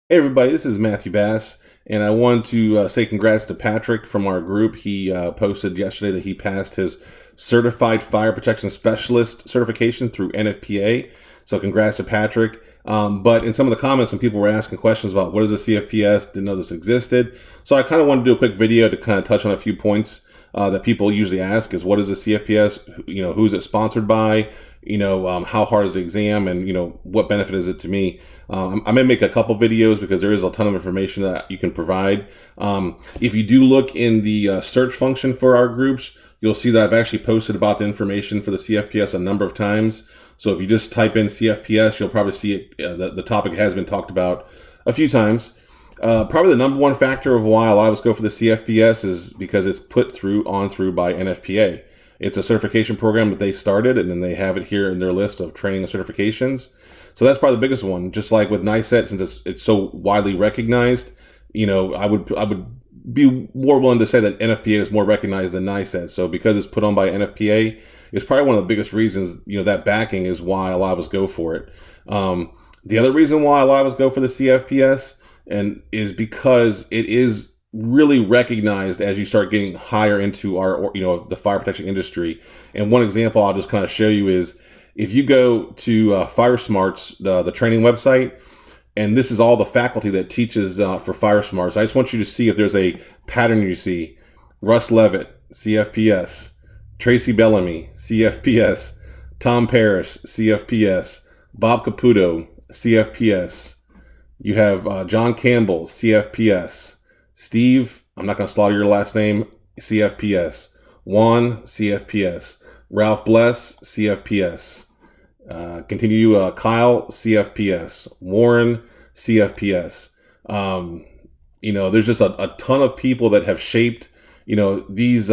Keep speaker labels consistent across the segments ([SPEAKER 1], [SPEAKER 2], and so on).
[SPEAKER 1] Hey everybody, this is Matthew Bass, and I want to say congrats to Patrick from our group. He posted yesterday that he passed his Certified Fire Protection Specialist certification through NFPA. So congrats to Patrick. But in some of the comments, some people were asking questions about what is a CFPS, didn't know this existed. So I kind of wanted to do a quick video to kind of touch on a few points that people usually ask is what is a CFPS? Who's it sponsored by? How hard is the exam, and what benefit is it to me? I may make a couple videos because there is a ton of information that you can provide. If you do look in the search function for our groups, you'll see that I've actually posted about the information for the CFPS a number of times. So if you just type in CFPS, you'll probably see it. The topic has been talked about a few times. Probably the number one factor of why a lot of us go for the CFPS is because it's put through by NFPA. It's a certification program that they started, and then they have it here in their list of training and certifications. So that's probably the biggest one. Just like with NICET, since it's so widely recognized, I would be more willing to say that NFPA is more recognized than NICET. So because it's put on by NFPA, it's probably one of the biggest reasons. That backing is why a lot of us go for it. The other reason why a lot of us go for the CFPS is because it is really recognized as you start getting higher into the fire protection industry. And one example I'll just kind of show you is if you go to Fire Smarts, the training website, and this is all the faculty that teaches for Fire Smarts. I just want you to see if there's a pattern you see. Russ Levitt, CFPS. Tracy Bellamy, CFPS. Tom Parrish, CFPS. Bob Caputo, CFPS. You have John Campbell, CFPS. Steve, I'm not going to slaughter your last name, CFPS. Juan, CFPS. Ralph Bless, CFPS. Kyle, CFPS. Warren, CFPS. There's just a ton of people that have shaped, these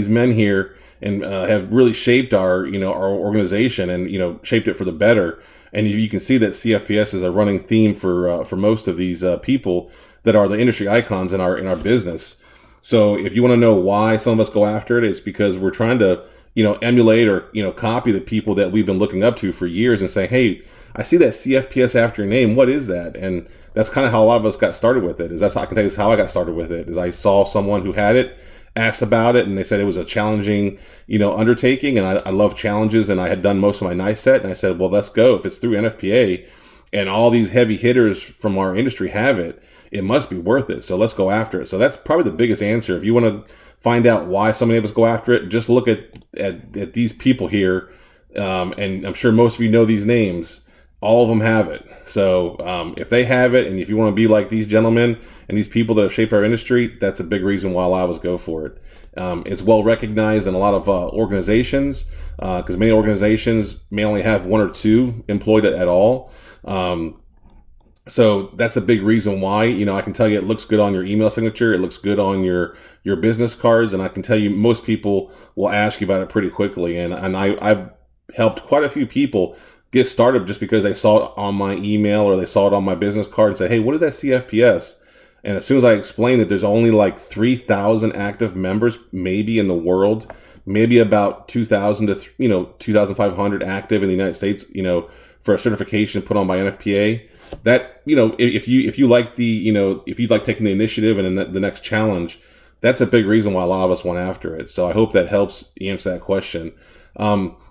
[SPEAKER 1] men here, and have really shaped our organization, and shaped it for the better. And you can see that CFPS is a running theme for most of these people that are the industry icons in our business. So if you want to know why some of us go after it, it's because we're trying to emulate or copy the people that we've been looking up to for years and say, hey, I see that CFPS after your name. What is that? And that's kind of how a lot of us got started with it. I can tell you how I got started with it. Is I saw someone who had it, asked about it, and they said it was a challenging undertaking, and I love challenges, and I had done most of my NICET, and I said, well, let's go. If it's through NFPA and all these heavy hitters from our industry have it, it must be worth it. So let's go after it. So that's probably the biggest answer. If you want to find out why so many of us go after it, just look at these people here, and I'm sure most of you know these names. All of them have it. So if they have it, and if you want to be like these gentlemen and these people that have shaped our industry, that's a big reason why a lot of us go for it. It's well recognized in a lot of organizations, because many organizations may only have one or two employed at all. So that's a big reason why. I can tell you it looks good on your email signature. It looks good on your business cards. And I can tell you most people will ask you about it pretty quickly. And I've helped quite a few people get started just because they saw it on my email or they saw it on my business card and say, hey, what is that CFPS? And as soon as I explained that there's only like 3,000 active members maybe in the world, maybe about 2,000 to 2,500 active in the United States, for a certification put on by NFPA, that if you like if you'd like taking the initiative and the next challenge, that's a big reason why a lot of us went after it. So I hope that helps answer that question.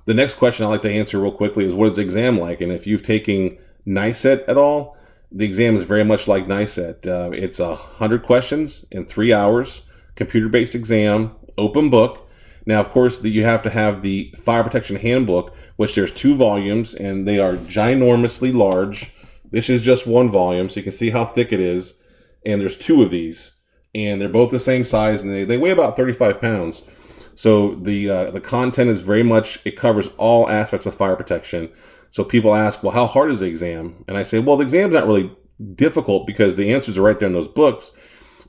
[SPEAKER 1] The next question I like to answer real quickly is, what is the exam like? And if you've taken NICET at all, the exam is very much like NICET. It's 100 questions in 3 hours, computer-based exam, open book. Now, of course, you have to have the Fire Protection Handbook, which there's 2 volumes, and they are ginormously large. This is just 1 volume, so you can see how thick it is. And there's 2 of these, and they're both the same size, and they weigh about 35 pounds. So the content is very much, it covers all aspects of fire protection. So people ask, well, how hard is the exam? And I say, well, the exam's not really difficult because the answers are right there in those books,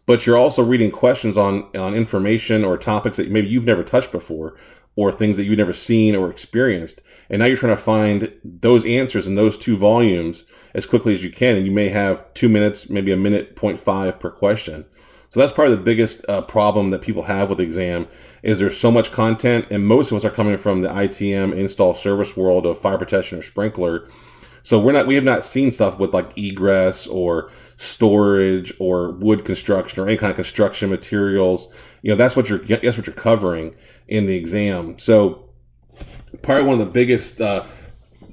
[SPEAKER 1] but you're also reading questions on information or topics that maybe you've never touched before, or things that you've never seen or experienced. And now you're trying to find those answers in those 2 volumes as quickly as you can. And you may have 2 minutes, maybe a minute 0.5 per question. So that's probably the biggest problem that people have with the exam, is there's so much content, and most of us are coming from the ITM install service world of fire protection or sprinkler. So we have not seen stuff with like egress or storage or wood construction or any kind of construction materials. That's what you're covering in the exam. So probably one of the biggest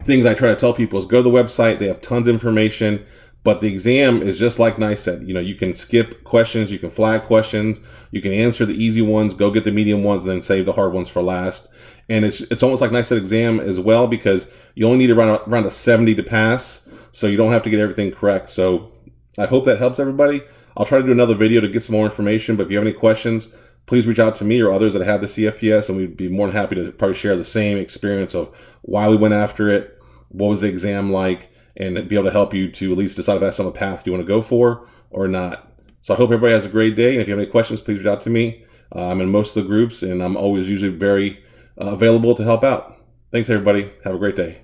[SPEAKER 1] things I try to tell people is go to the website. They have tons of information, but the exam is just like Nice said. You can skip questions, you can flag questions, you can answer the easy ones, go get the medium ones, and then save the hard ones for last. And it's almost like Nice said exam as well, because you only need to around a 70 to pass, so you don't have to get everything correct. So I hope that helps everybody. I'll try to do another video to get some more information, but if you have any questions, please reach out to me or others that have the CFPS, and we'd be more than happy to probably share the same experience of why we went after it, what was the exam like, and be able to help you to at least decide if that's on the path you want to go for or not. So I hope everybody has a great day, and if you have any questions, please reach out to me. I'm in most of the groups, and I'm always usually very available to help out. Thanks, everybody. Have a great day.